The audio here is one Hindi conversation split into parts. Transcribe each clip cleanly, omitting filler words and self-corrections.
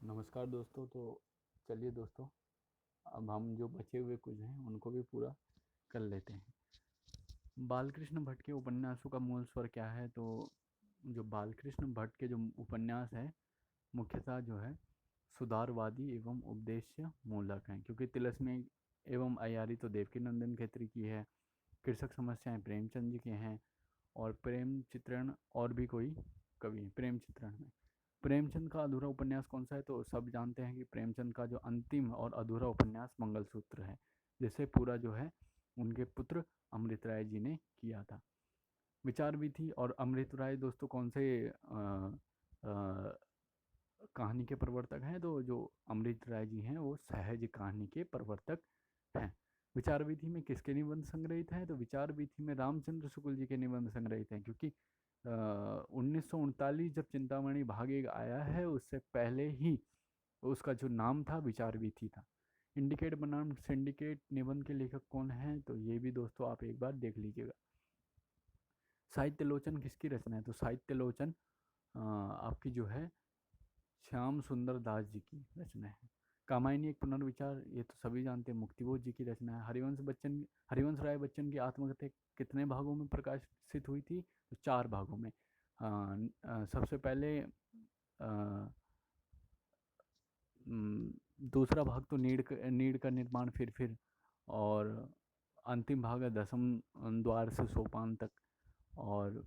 नमस्कार दोस्तों। तो चलिए दोस्तों, अब हम जो बचे हुए कुछ हैं उनको भी पूरा कर लेते हैं। बालकृष्ण भट्ट के उपन्यासों का मूल स्वर क्या है? तो जो बालकृष्ण भट्ट के जो उपन्यास है, मुख्यतः जो है सुधारवादी एवं उपदेश्य मूलक हैं, क्योंकि तिलस्मी एवं अयारी तो देवकी नंदन खत्री की है, कृषक समस्याएं प्रेमचंद जी के हैं, और प्रेम चित्रण और भी कोई कवि हैं प्रेम चित्रण में। प्रेमचंद का अधूरा उपन्यास कौन सा है? तो सब जानते हैं कि प्रेमचंद का जो अंतिम और अधूरा उपन्यास मंगलसूत्र है, जिसे पूरा जो है उनके पुत्र अमृत राय जी ने किया था। विचार भी थी। और अमृत राय दोस्तों कौन से कहानी के प्रवर्तक हैं? तो जो अमृत राय जी हैं वो सहज कहानी के प्रवर्तक हैं। विचार विधि में किसके निबंध संग्रहित हैं? तो विचार विधि में रामचंद्र शुक्ल जी के निबंध संग्रहित हैं, क्योंकि 1939 जब चिंतामणि भाग एक आया है उससे पहले ही उसका जो नाम था विचार विधि था। इंडिकेट बनाम सिंडिकेट निबंध के लेखक कौन हैं? तो ये भी दोस्तों आप एक बार देख लीजिएगा। साहित्य लोचन किसकी रचना है? तो साहित्य लोचन आपकी जो है श्याम सुंदर दास जी की रचना है। कामायनी एक पुनर्विचार, ये तो सभी जानते हैं, मुक्तिबोध जी की रचना है। हरिवंश राय बच्चन की आत्मकथा कितने भागों में प्रकाशित हुई थी? तो 4 भागों में। सबसे पहले दूसरा भाग तो नीड़ का निर्माण फिर, और अंतिम भाग है दसम द्वार से सोपान तक। और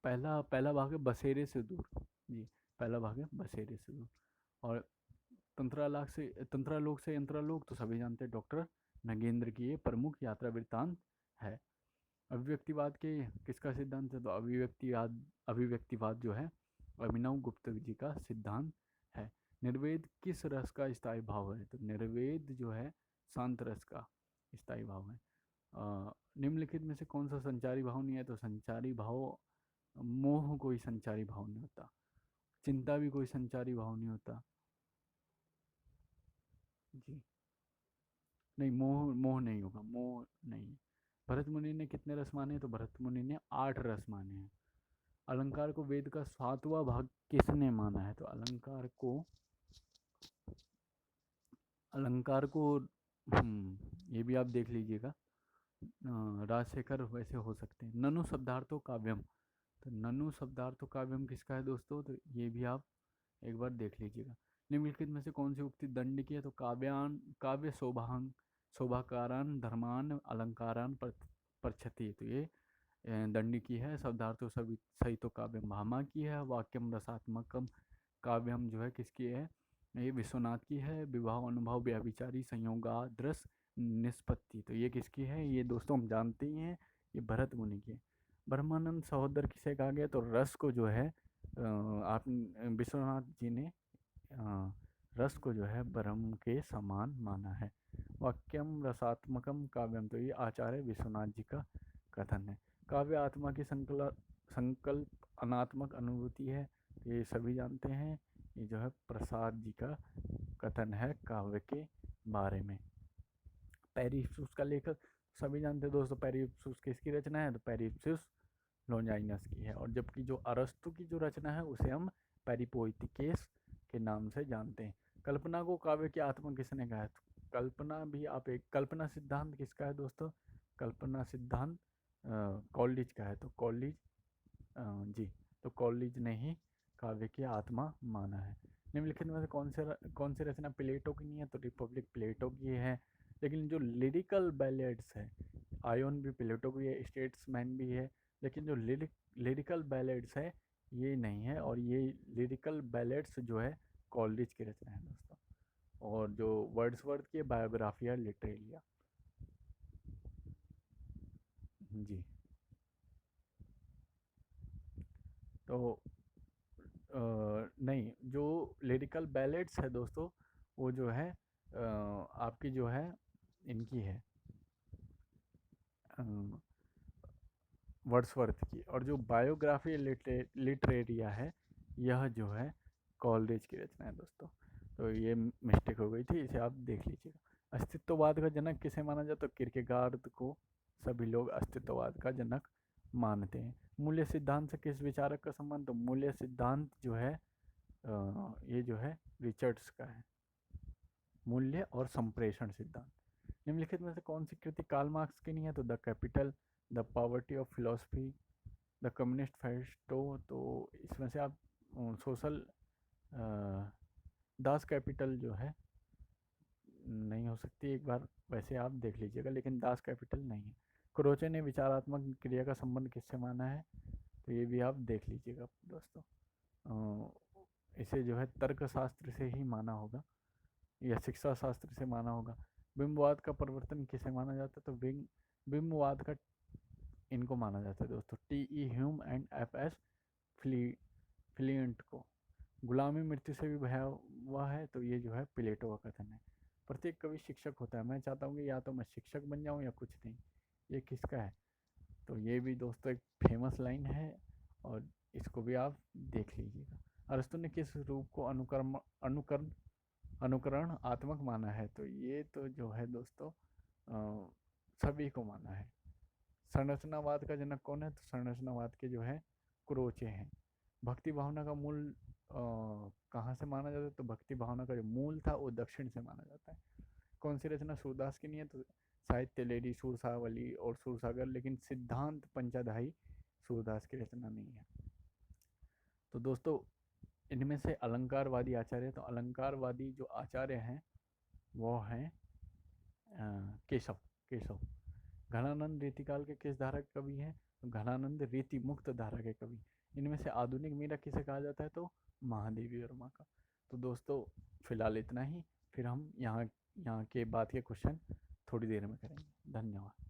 पहला पहला भाग है बसेरे से दूर। जी, पहला भाग है बसेरे से दूर। और तंत्रालोक से यंत्रालोक तो सभी जानते हैं, डॉक्टर नगेंद्र की ये प्रमुख यात्रा वृत्तांत है। अभिव्यक्तिवाद के किसका सिद्धांत है? तो अभिव्यक्तिवाद जो है अभिनव गुप्त जी का सिद्धांत है। निर्वेद किस रस का स्थायी भाव है? तो निर्वेद जो है शांत रस का स्थायी भाव है। निम्नलिखित में से कौन सा संचारी भाव नहीं है? तो संचारी भाव, मोह कोई संचारी भाव नहीं होता, चिंता भी कोई संचारी भाव नहीं होता। जी, नहीं, मोह मोह नहीं होगा, मोह नहीं। भरत मुनि ने कितने रस माने? तो भरत मुनि ने 8 रस माने हैं। अलंकार को वेद का 7वां भाग किसने माना है? तो अलंकार को ये भी आप देख लीजिएगा। राजशेखर वैसे हो सकते हैं। ननु शब्दार्थो काव्यम, तो ननु शब्दार्थो काव्यम किसका है दोस्तों? तो ये भी आप एक बार देख लीजिएगा। निम्नलिखित में से कौन सी उक्ति दंड की है? तो काव्य शोभाकारान धर्मान अलंकारान परछति, तो ये दंडी की है। शब्दार्थो सभी सही तो काव्यम भामा की है। वाक्यम रसात्मकम काव्यम जो है किसकी है? ये विश्वनाथ की है। विवाह अनुभव व्याभिचारी संयोगाद्रस निष्पत्ति, तो ये किसकी है? ये दोस्तों हम जानते ही हैं, ये भरत मुनि की है। ब्रह्मानंद सहोदर किसे कहा गया? तो रस को जो है आप विश्वनाथ जी ने रस को जो है ब्रह्म के समान माना है। वाक्यम रसात्मकम काव्यम, तो ये आचार्य विश्वनाथ जी का कथन है। काव्य आत्मा की संकल्प अनात्मक अनुभूति है, तो ये सभी जानते हैं, ये जो है प्रसाद जी का कथन है काव्य के बारे में। पेरिप्सूस का लेखक सभी जानते हैं दोस्तों, पेरिप्सूस किसकी रचना है? तो पेरिप्सूस लॉन्जाइनस की है। और जबकि जो अरस्तु की जो रचना है उसे हम पेरिपोइटिकेस के नाम से जानते हैं। कल्पना को काव्य की आत्मा किसने कहा है? तो कल्पना भी आप एक कल्पना सिद्धांत किसका है दोस्तों? कल्पना सिद्धांत कॉलिज का है। तो कॉलिज जी, तो कॉलिज ने ही काव्य की आत्मा माना है। निम्नलिखित में से कौन सी रचना प्लेटो की नहीं है? तो रिपब्लिक प्लेटो की है। लेकिन जो लिरिकल बैलेड्स है, आयोन भी प्लेटो की है, स्टेट्समैन भी है, लेकिन जो लिरिकल बैलेड्स है ये नहीं है। और ये लिरिकल बैलेड्स जो है कॉलेज की रचना है दोस्तों। और जो वर्ड्सवर्थ की बायोग्राफिया लिटरेलिया। जी, तो नहीं, जो लिरिकल बैलेड्स है दोस्तों वो जो है आपकी जो है इनकी है वर्ड्सवर्थ की। और जो बायोग्राफी लिटरेरिया है यह जो है कॉलरिज की रचना है दोस्तों। तो ये मिस्टेक हो गई थी, इसे आप देख लीजिएगा। अस्तित्ववाद का जनक किसे माना जाता? तो किरकेगार्ड को सभी लोग अस्तित्ववाद का जनक मानते हैं। मूल्य सिद्धांत से किस विचारक का संबंध? तो मूल्य सिद्धांत जो है ये जो है रिचर्ड्स का है, मूल्य और संप्रेषण सिद्धांत। निम्नलिखित में से कौन सी कृति कार्ल मार्क्स की नहीं है? तो the capital, the poverty of philosophy, the communist Festo. तो इसमें से आप सोशल दास कैपिटल जो है नहीं हो सकती, एक बार वैसे आप देख लीजिएगा, लेकिन दास कैपिटल नहीं है। क्रोचे ने विचारात्मक क्रिया का संबंध किससे माना है? तो ये भी आप देख लीजिएगा दोस्तों। इसे जो है तर्कशास्त्र से ही माना होगा या शिक्षा शास्त्र से माना होगा। बिंबवाद का प्रवर्तन किसे माना जाता है? तो बिंबवाद का इनको माना जाता है दोस्तों, T E. Hulme and F S. Flint को। गुलामी मृत्यु से भी भयावह है, तो ये जो है प्लेटो का कथन है। प्रत्येक कवि शिक्षक होता है, मैं चाहता हूँ कि या तो मैं शिक्षक बन जाऊँ या कुछ नहीं। ये किसका है? तो ये भी दोस्तों एक फेमस लाइन है और इसको भी आप देख लीजिएगा। अरस्तु ने किस रूप को अनुकरण आत्मक माना है? तो ये तो जो है दोस्तों सभी को माना है। संरचनावाद का जनक कौन है? तो संरचनावाद के जो है क्रोचे हैं। भक्ति भावना का मूल कहाँ से माना जाता है? तो भक्ति भावना का जो मूल था वो दक्षिण से माना जाता है। कौन सी रचना सूरदास की नहीं है? तो साहित्य लेरी, सूरसावली और सूरसागर, लेकिन सिद्धांत पंचाधाई सूरदास की रचना नहीं है। तो दोस्तों इनमें से अलंकारवादी आचार्य, तो अलंकारवादी जो आचार्य हैं वो हैं केशव। घनानंद रीतिकाल के किस धारा के कवि हैं? तो घनानंद रीति मुक्त धारा के कवि। इनमें से आधुनिक मीरा किसे कहा जाता है? तो महादेवी वर्मा का। तो दोस्तों फिलहाल इतना ही, फिर हम यहाँ के बाद के क्वेश्चन थोड़ी देर में करेंगे। धन्यवाद।